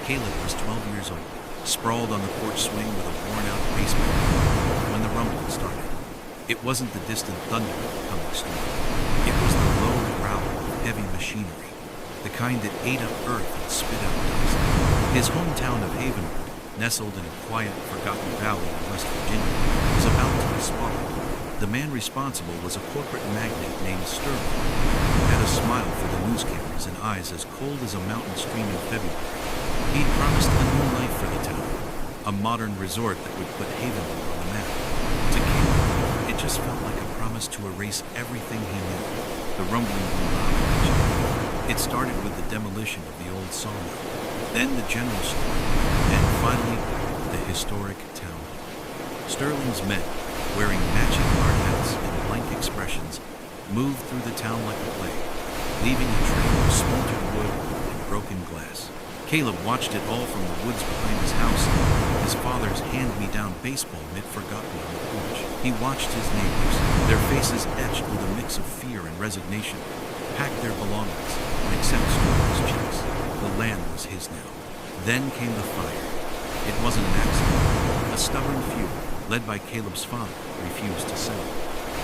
Caleb was 12 years old, sprawled on the porch swing with a worn-out baseball bat when the rumbling started. It wasn't the distant thunder of the coming storm. It was the low growl of heavy machinery, the kind that ate up earth and spit out dust. His hometown of Havenwood, nestled in a quiet, forgotten valley in West Virginia, was about to be swallowed. The man responsible was a corporate magnate named Sterling, who had a smile for the news cameras and eyes as cold as a mountain stream in February. He'd promised a new life for the town, a modern resort that would put Havenwood on the map. To Caleb, it just felt like a promise to erase everything he knew. The rumbling grew loud. It started with the demolition of the old sawmill, then the general store, and finally, the historic town hall. Sterling's men, wearing matching hard hats and blank expressions, moved through the town like a plague, leaving a trail of splintered wood and broken glass. Caleb watched it all from the woods behind his house, his father's hand-me-down baseball mitt forgotten on the porch. He watched his neighbors, their faces etched with a mix of fear and resignation, pack their belongings and accept Sterling's checks. The land was his now. Then came the fire. It wasn't an accident. A stubborn few, led by Caleb's father, refused to sell.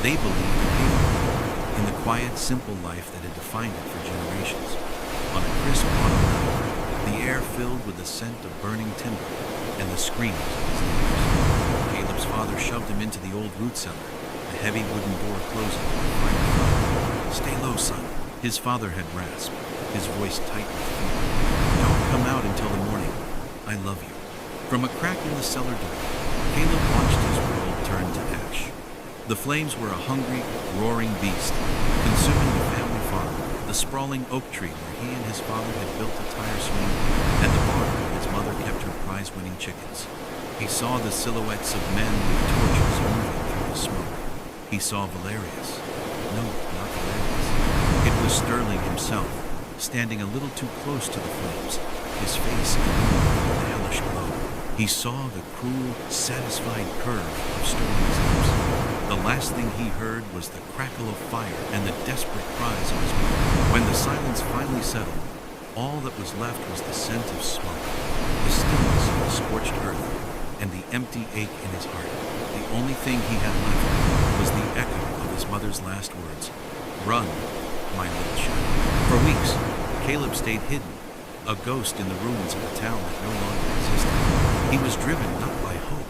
They believed in Havenwood, in the quiet, simple life that had defined it for generations. On a crisp autumn night, the air filled with the scent of burning timber and the screams of his neighbors. Caleb's father shoved him into the old root cellar, the heavy wooden door closing with a final thud. "Stay low, son," his father had rasped, his voice tight with fear. "Don't come out until the morning. I love you." From a crack in the cellar door, Caleb watched his world turn to ash. The flames were a hungry, roaring beast, consuming the family farm, the sprawling oak tree where he and his father had built a tire swing, and the barn where his mother kept her prize-winning chickens. He saw the silhouettes of men with torches moving through the smoke. He saw Valerius. No, not Valerius. It was Sterling himself, standing a little too close to the flames, his face illuminated with a hellish glow. He saw the cruel, satisfied curve of Sterling's lips. The last thing he heard was the crackle of fire and the desperate cries of his mother. When the silence finally settled, all that was left was the scent of smoke, the stillness of the scorched earth, and the empty ache in his heart. The only thing he had left was the echo of his mother's last words, "Run, my little shadow." For weeks, Caleb stayed hidden, a ghost in the ruins of a town that no longer existed. He was driven not by hope,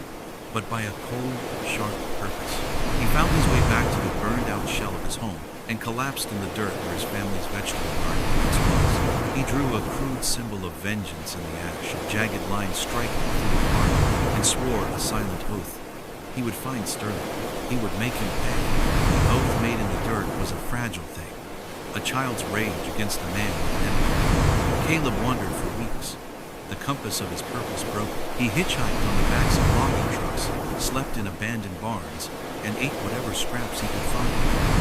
but by a cold, sharp purpose. He found his way back to the burned-out shell of his home and collapsed in the dirt where his family's vegetable garden once was. He drew a crude symbol of vengeance in the ash, a jagged line striking through a heart, and swore a silent oath. He would find Sterling. He would make him pay. The oath made in the dirt was a fragile thing, a child's rage against a man with an empire. Caleb wandered for weeks, the compass of his purpose broken. He hitchhiked on the backs of logging trucks, slept in abandoned barns, and ate whatever scraps he could find.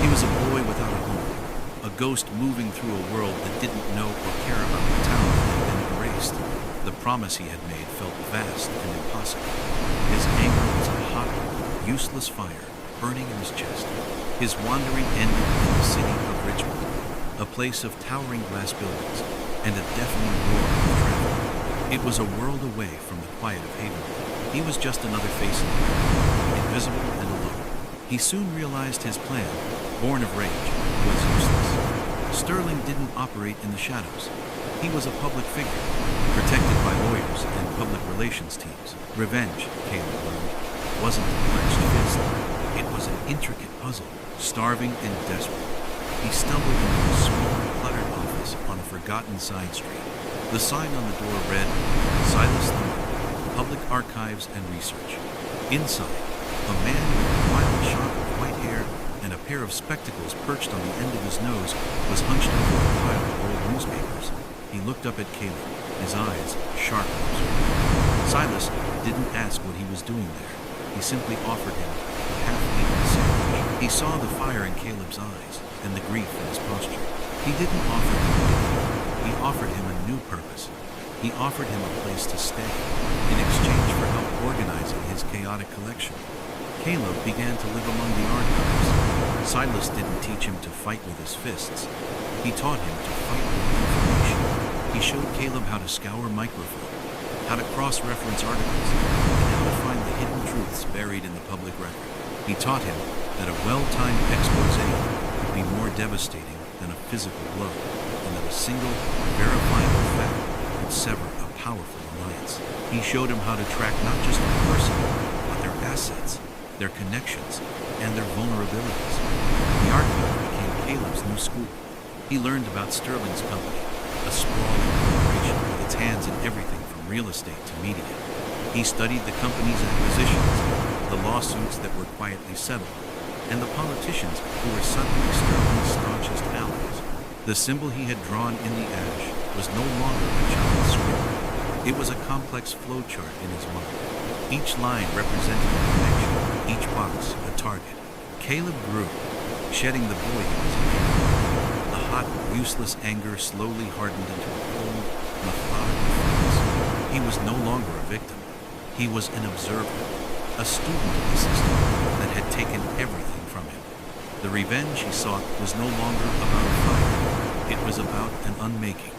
He was a boy without a home, a ghost moving through a world that didn't know or care about the town that had been erased. The promise he had made felt vast and impossible. His anger was a hot, useless fire burning in his chest. His wandering ended in the city of Richmond, a place of towering glass buildings and a deafening roar of traffic. It was a world away from the quiet of Havenwood. He was just another face in the crowd, invisible and alone. He soon realized his plan, born of rage, was useless. Sterling didn't operate in the shadows. He was a public figure, protected by lawyers and public relations teams. Revenge, Caleb learned, wasn't a clenched fist. It was an intricate puzzle, starving and desperate. He stumbled into a small, cluttered office on a forgotten side street. The sign on the door read, "Silas Thorne, Public Archives and Research." Inside, a man with a wild shock of white hair and a pair of spectacles perched on the end of his nose was hunched over a pile of old newspapers. He looked up at Caleb, his eyes sharp and observant. Silas didn't ask what he was doing there. He simply offered him a half-eaten sandwich. He saw the fire in Caleb's eyes and the grief in his posture. He didn't offer him pity. He offered him a new purpose. He offered him a place to stay in exchange for help organizing his chaotic collection. Caleb began to live among the archives. Silas didn't teach him to fight with his fists. He taught him to fight with information. He He showed Caleb how to scour microfilm, how to cross-reference articles, and how to find the hidden truths buried in the public record. He taught him that a well-timed expose could be more devastating than a physical blow, and that a single, verifiable fact could sever a powerful alliance. He showed him how to track not just a person, but their assets, their connections, and their vulnerabilities. The archive became Caleb's new school. He learned about Sterling's company, a sprawling corporation with its hands in everything from real estate to media. He studied the company's acquisitions, the lawsuits that were quietly settled, and the politicians who were suddenly Sterling's staunchest allies. The symbol he had drawn in the ash was no longer a child's scribble. It was a complex flowchart in his mind. Each line represented a connection, each box a target. Caleb grew, shedding the boy he was in. The hot, useless anger slowly hardened into a cold, methodical focus. He was no longer a victim. He was an observer, a student of the system that had taken everything from him. The revenge he sought was no longer about a fire. It was about an unmaking.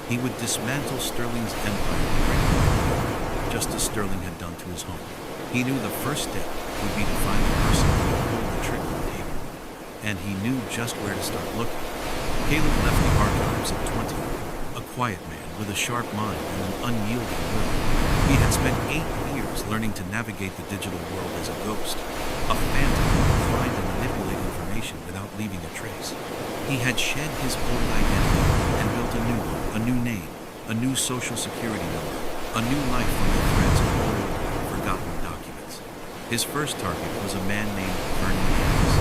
He would dismantle Sterling's empire right, just as Sterling had done to his home. He knew the first step would be to find the person who would pull the trigger on Caleb, and he knew just where to start looking. Caleb left the archives at 20, a quiet man with a sharp mind and an unyielding will. He had spent 8 years learning to navigate the digital world as a ghost, a phantom who could find and manipulate information without leaving a trace. He had shed his old identity and built a new one, a new name, a new social security number, a new life from the threads of old, forgotten documents. His first target was a man named Vernon Hayes.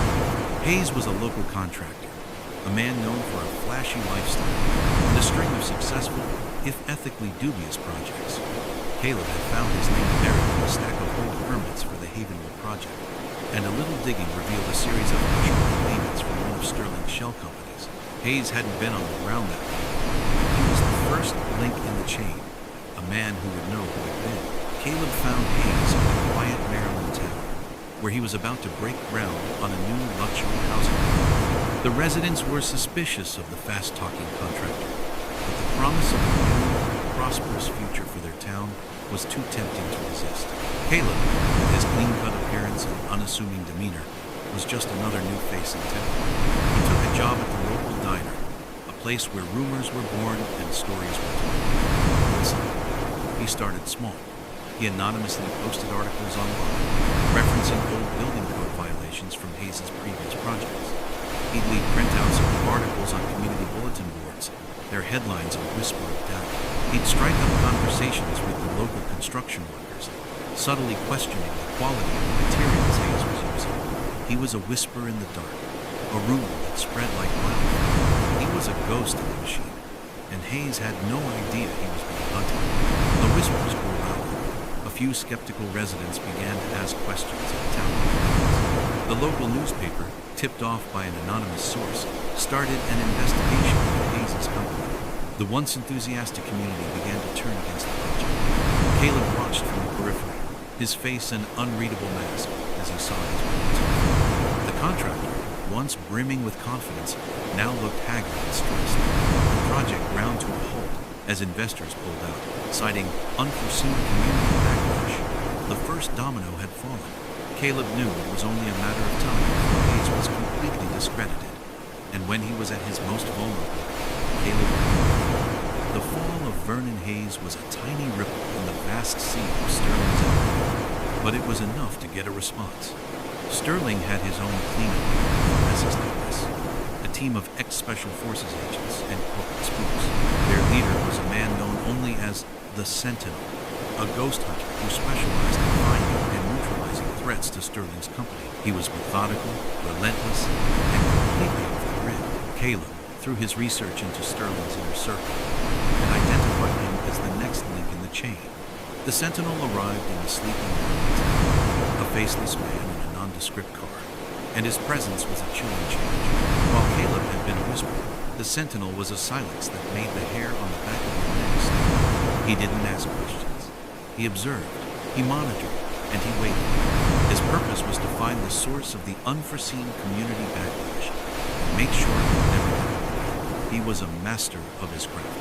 Hayes was a local contractor, a man known for a flashy lifestyle and a string of successful, if ethically dubious projects. Caleb had found his name buried in a stack of old permits for the Havenwood project, and a little digging revealed a series of hush-money payments from one of Sterling's shell companies. Hayes hadn't been on the ground that day, but he was the first link in the chain, a man who would know who had been. Caleb found Hayes in a quiet Maryland town, where he was about to break ground on a new luxury housing project. The residents were suspicious of the fast-talking contractor, but the promise of a new, prosperous future for their town was too tempting to resist. Caleb, with his clean-cut appearance and unassuming demeanor, was just another new face in town. He took a job at the local diner, a place where rumors were born and stories were told. Listen, he started small. He anonymously posted articles online, referencing old building code violations from Hayes' previous projects. He'd leave printouts of the articles on community bulletin boards, their headlines a whisper of doubt. He'd strike up conversations with the local construction workers, subtly questioning the quality of the materials Hayes was using. He was a whisper in the dark, a rumor that spread like wildfire. He was a ghost in the machine, and Hayes had no idea he was being hunted. The whispers grew louder. A few skeptical residents began to ask questions at town hall meetings. The local newspaper, tipped off by an anonymous source, started an investigation into Hayes' company. The once enthusiastic community began to turn against the project. Caleb watched from the periphery, his face an unreadable mask as he saw his plans. The contractor, once brimming with confidence, now looked haggard and stressed. The project ground to a halt as investors pulled out, citing unforeseen community backlash. The first domino had fallen. Caleb knew it was only a matter of time before Hayes was completely discredited. And when he was at his most vulnerable, Caleb knew. The fall of Vernon Hayes was a tiny ripple in the vast sea of Sterling's empire, but it was enough to get a response. Sterling had his own cleanup for messes like this, a team of ex-Special Forces agents and corporate spooks. Their leader was a man known only as the Sentinel, a ghost hunter who specialized in finding and neutralizing threats to Sterling's company. He was methodical, relentless, and completely off the grid. Caleb, through his research into Sterling's inner circle, had identified him as the next link in the chain. The Sentinel arrived in the sleeping Maryland town, a faceless man in a nondescript car, and his presence was a chilling change. While Caleb had been a whisperer, the Sentinel was a silence that made the hair on the back of your neck stand up. He didn't ask questions. He observed, he monitored, and he waited. His purpose was to find the source of the unforeseen community backlash and make sure it would never happen again. He was a master of his craft.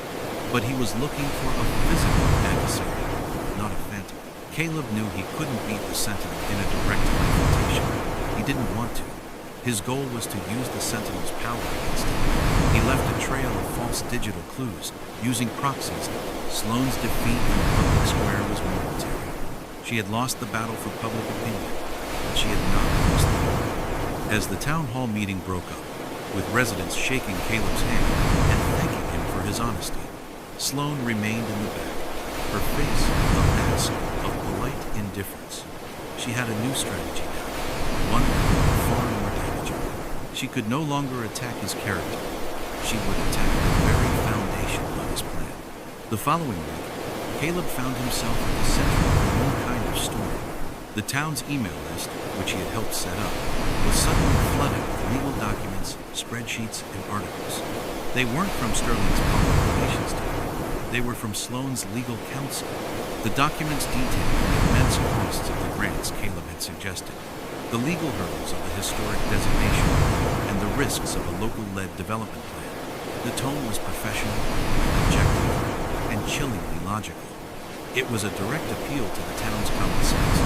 but he was looking for a physical adversary, not a phantom. Caleb knew he couldn't beat the Sentinel in a direct confrontation. He didn't want to. His goal was to use the Sentinel's power against him. He left a trail of false digital clues, using proxies. Sloane's defeat in the public square was momentary. She had lost the battle for public opinion, but she had not lost the war. As the town hall meeting broke up, with residents shaking Caleb's hand and thanking him for his honesty, Sloane remained in the back, her face a mask of polite indifference. She had a new strategy now, one that would be far more damaging. She could no longer attack his character. She would attack the very foundation of his plan. The following week, Caleb found himself at the center of a new kind of storm. The town's email list, which he had helped set up, was suddenly flooded with legal documents, spreadsheets, and articles. They weren't from Sterling's public relations team. They were from Sloane's legal counsel. The documents detailed the immense costs of the grants Caleb had suggested, the legal hurdles of the historic designation, and the risks of a local-led development plan. The tone was professional, objective, and chillingly logical. It was a direct appeal to the town's common sense,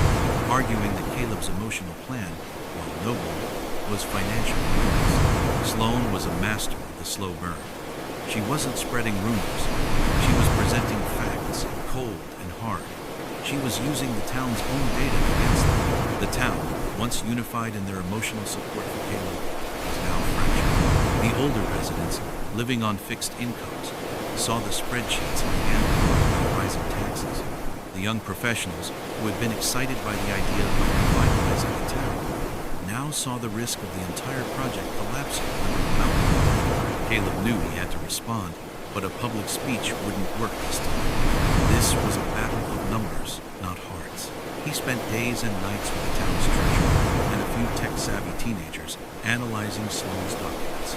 arguing that Caleb's emotional plan, while noble, was financial ruins. Sloane was a master of the slow burn. She wasn't spreading rumors. She was presenting facts, cold and hard. She was using the town's own data against them. The town, once unified in their emotional support for Caleb, was now fractured. The older residents, living on fixed incomes, saw the spreadsheets and began to worry about rising taxes. The young professionals, who had been excited by the idea of revitalizing the town, now saw the risk of the entire project collapsing under a mountain of debt. Caleb knew he had to respond, but a public speech wouldn't work this time. This was a battle of numbers, not hearts. He spent days and nights with the town's treasurer and a few tech-savvy teenagers analyzing Sloane's documents.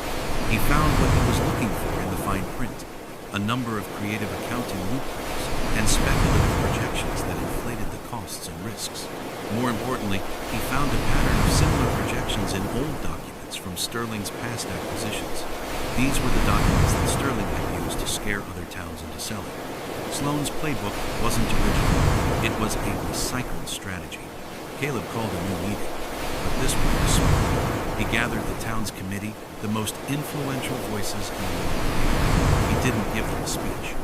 He found what he was looking for in the fine print, a number of creative accounting loopholes and speculative projections that inflated the costs and risks. More importantly, he found a pattern of similar projections in old documents from Sterling's past acquisitions. These were the documents that Sterling had used to scare other towns into selling. Sloane's playbook wasn't original. It was a recycled strategy. Caleb called a new meeting, but this one was small. He gathered the town's committee, the most influential voices in the world. He didn't give them a speech.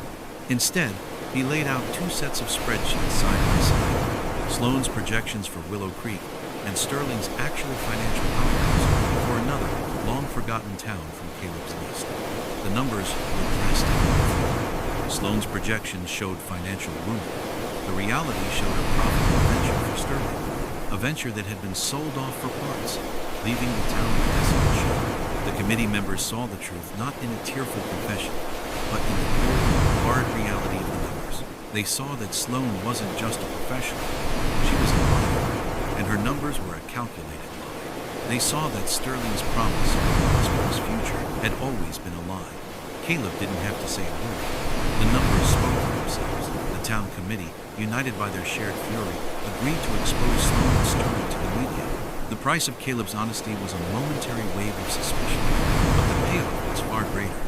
Instead, he laid out two sets of spreadsheets side by side, Sloane's projections for Willow Creek and Sterling's actual financial outcomes for another long-forgotten town from Caleb's list. The numbers were drastic. Sloane's projections showed financial ruin. The reality showed a profitable venture for Sterling, a venture that had been sold off for parts, leaving the town in desolate shape. The committee members saw the truth not in a tearful confession, but in the cold, hard reality of the numbers. They saw that Sloane wasn't just a professional. She was a liar, and her numbers were a calculated lie. They saw that Sterling's promise of a prosperous future had always been a lie. Caleb didn't have to say a word. The numbers spoke for themselves. The town committee, united by their shared fury, agreed to expose Sloane and Sterling to the media. The price of Caleb's honesty was a momentary wave of suspicion, but the payoff was far greater.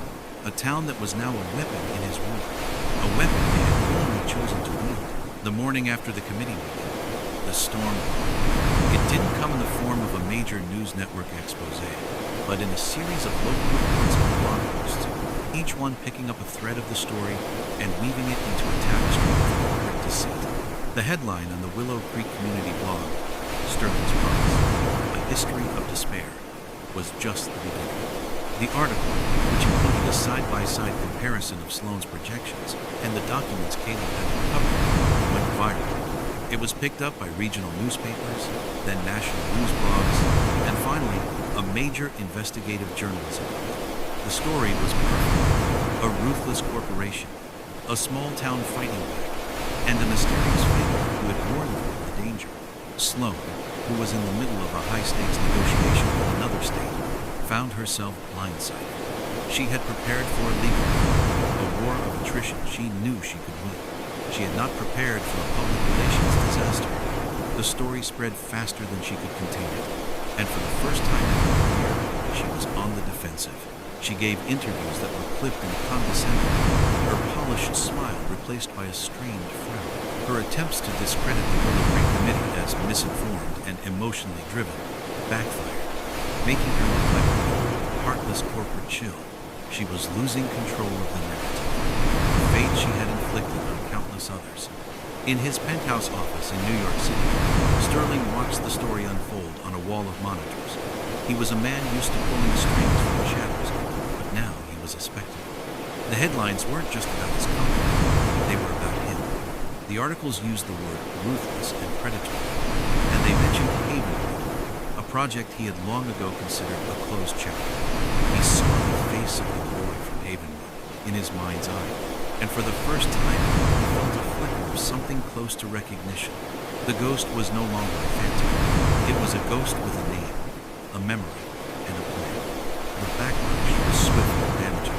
A town that was now a weapon in his war, a weapon they had willingly chosen to wield. The morning after the committee meeting, the storm broke. It didn't come in the form of a major news network expose, but in a series of local reports and blog posts, each one picking up a thread of the story and weaving it into a tapestry of corporate deceit. The headline on the Willow Creek community blog, Sterling's Promise, A History of Despair, was just the beginning. The article, which included a side-by-side comparison of Sloane's projections and the documents Caleb had uncovered, went viral. It was picked up by regional newspapers, then national news blogs, and finally, a major investigative journalism outlet. The story was perfect. A ruthless corporation, a small-town fighting back, and a mysterious figure who had warned them of the danger. Sloane, who was in the middle of a high-stakes negotiation with another state, found herself blindsided. She had prepared for a legal war, a war of attrition she knew she could win. She had not prepared for a public relations disaster. The story spread faster than she could contain it, and for the first time in her career, she was on the defensive. She gave interviews that were clipped and condescending. Her polished smile replaced by a strained frown. Her attempts to discredit the Willow Creek Committee as misinformed and emotionally driven backfired, making her look like a cold, heartless corporate shill. She was losing control of the narrative, the fate she had inflicted on countless others. In his penthouse office in New York City, Sterling watched the story unfold on a wall of monitors. He was a man used to pulling strings from the shadows, but now he was a spectacle. The headlines weren't just about his company, they were about him. The articles used the word ruthless and predatory, and they mentioned Havenwood, a project he had long ago considered a closed chapter. He saw the face of the boy from Havenwood in his mind's eye, and for the first time, he felt a flicker of something close to recognition. The ghost was no longer a phantom. It was a ghost with a name, a memory, and a plan. The backlash was swift and damaging.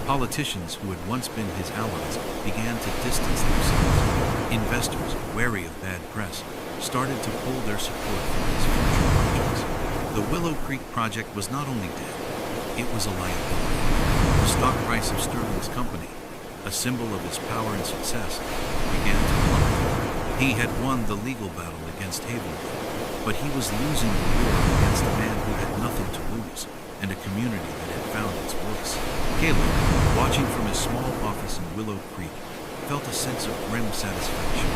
Politicians who had once been his allies began to distance themselves. Investors, wary of bad press, started to pull their support from his future projects. The Willow Creek project was not only dead, it was a liability. The stock price of Sterling's company, a symbol of his power and success, began to plummet. He had won the legal battle against Havenwood, but he was losing the war against a man who had nothing to lose and a community that had found its voice. Caleb, watching from his small office in Willow Creek, felt a sense of grim satisfaction.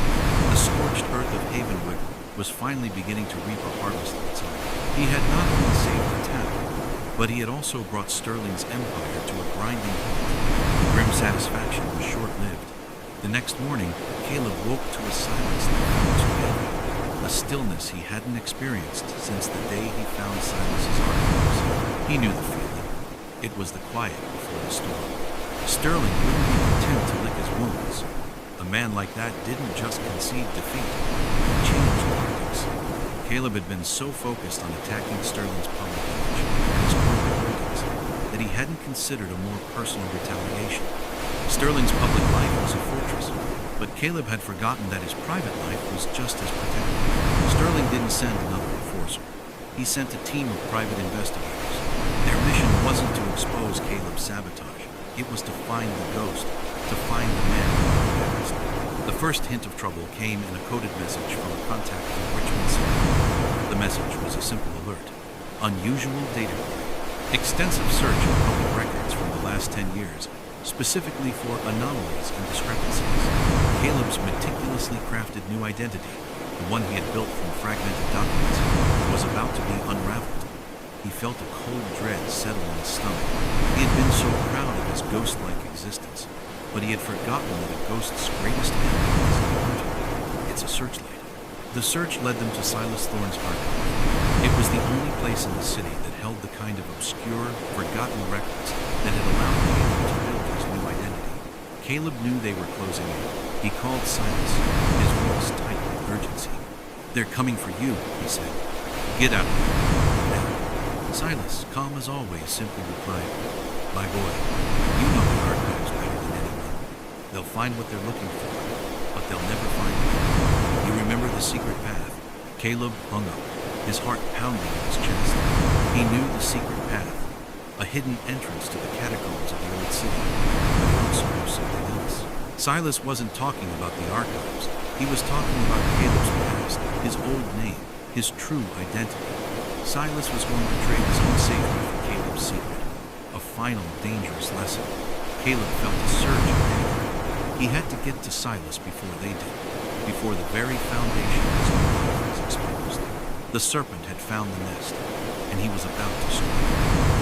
The scorched earth of Havenwood was finally beginning to reap a harvest of its own. He had not only saved the town, but he had also brought Sterling's empire to a grinding halt. The grim satisfaction was short-lived. The next morning, Caleb woke to a silence that felt too heavy, a stillness he hadn't experienced since the day he found Silas's archives. He knew the feeling. It was the quiet before the storm. Sterling wouldn't be content to lick his wounds. A man like that didn't just concede defeat, he changed tactics. Caleb had been so focused on attacking Sterling's public image and his corporate holdings that he hadn't considered a more personal retaliation. Sterling's public life was a fortress, but Caleb had forgotten that his private life was just as protected. Sterling didn't send another enforcer. He sent a team of private investigators. Their mission wasn't to expose Caleb's sabotage. It was to find the ghost, to find the man who had passed. The first hint of trouble came in a coded message from a contact in Richmond City. The message was a simple alert. Unusual data query. Extensive search of public records from the last 10 years, specifically for anomalies and discrepancies. Caleb's meticulously crafted new identity, the one he had built from fragmented documents, was about to be unraveled. He felt a cold dread settle in his stomach. He had been so proud of his ghost-like existence, but he had forgotten that a ghost's greatest enemy is the hunter. It's a searchlight. The search led them to Silas Thorne's archive. It was the only place in the city that held the kind of obscure, forgotten records that had allowed Caleb to build his new identity. Caleb knew they were closing in. He called Silas, his voice tight with urgency. "They're coming for you," he said. "Get out of here, now." Silas, calm as always, simply replied, "My boy, you know the archives better than anyone. They'll find what they're looking for, but they'll never find you. You remember the secret path?" Caleb hung up, his heart pounding in his chest. He knew the secret path, a hidden entrance to the catacombs of the old city, but he also knew something else. Silas wasn't talking about the archives. He was talking about Caleb's past, his old name, his true identity. Silas was going to trade his own safety for Caleb's secret, a final dangerous lesson. Caleb felt a surge of anger. He had to get to Silas before they did, before the very foundation of his new life was exposed. The serpent had found the nest, and he was about to strike.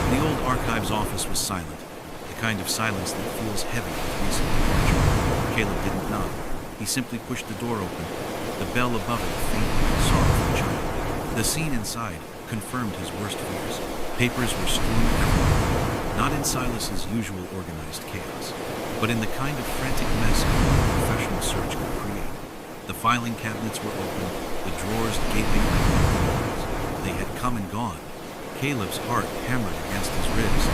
The old archives office was silent, the kind of silence that feels heavy with recent departure. Caleb didn't knock. He simply pushed the door open, the bell above it a faint, sorrowful chime. The scene inside confirmed his worst fears. Papers were strewn everywhere, not in Silas's usual organized chaos, but in the kind of frantic mess only a professional search could create. The filing cabinets were open, the drawers gaping like empty walls. They had come and gone. Caleb's heart hammered against his ribs.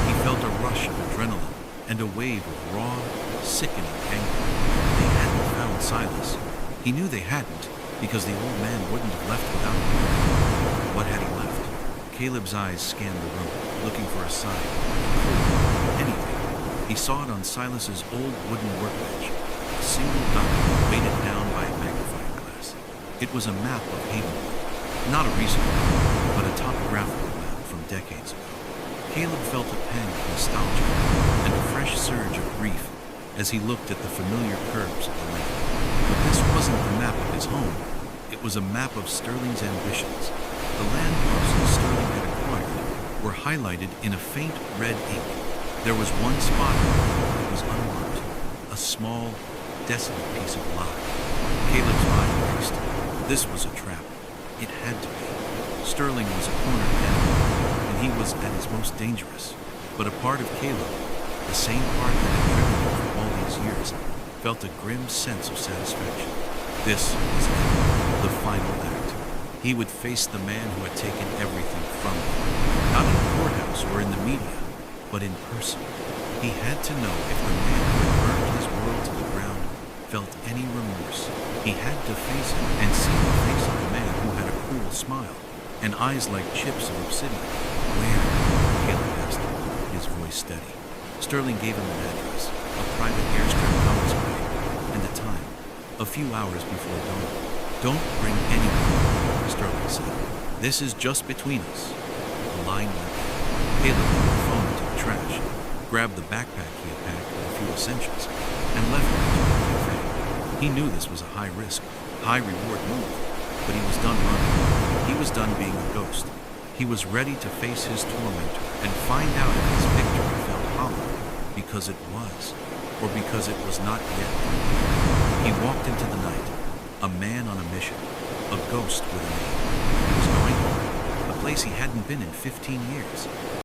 He felt a rush of adrenaline and a wave of raw, sickening anger. They hadn't found Silas. He knew they hadn't, because the old man wouldn't have left without him. What had he left? Caleb's eyes scanned the room, looking for a sign, a clue, anything. He saw it on Silas's old wooden workbench, a single document weighted down by a magnifying glass. It was a map of Havenwood. Not a recent one, but a topographical map from decades ago. Caleb felt a pang of nostalgia and a fresh surge of grief as he looked at the familiar curves of the land. But this wasn't the map of his home. It was a map of Sterling's ambitions. The land parcels Sterling had acquired were highlighted in a faint red ink. There was one spot that was unmarked, a small, desolate piece of lot. Caleb's mind raced. This was a trap. It had to be. Sterling was a cornered enemy, and he was at his most dangerous. But a part of Caleb, the same part that had driven him for all these years, felt a grim sense of satisfaction. This was it, the final act. He would face the man who had taken everything from him, not in the courthouse or in the media, but in person. He had to know if the man who had burned his world to the ground felt any remorse. He had to face him and see the face of the man who had a cruel smile and eyes like chips of obsidian. Where? Caleb asked, his voice steady. Sterling gave him an address, a private airstrip hours away, and a time, a few hours before dawn. Don't bring anyone, Sterling said. This is just between us. The line went dead. Caleb threw the phone into the trash, grabbed the backpack he had packed with a few essentials, and left it to the cafe. He knew this was a high-risk, high-reward move, but he was done running. He was done being a ghost. He was ready to face his tormentor and find out if his victory felt hollow because it was, or because it was not yet complete. He walked into the night, a man on a mission, a ghost with a name. He was going home, a place he hadn't been in 15 years.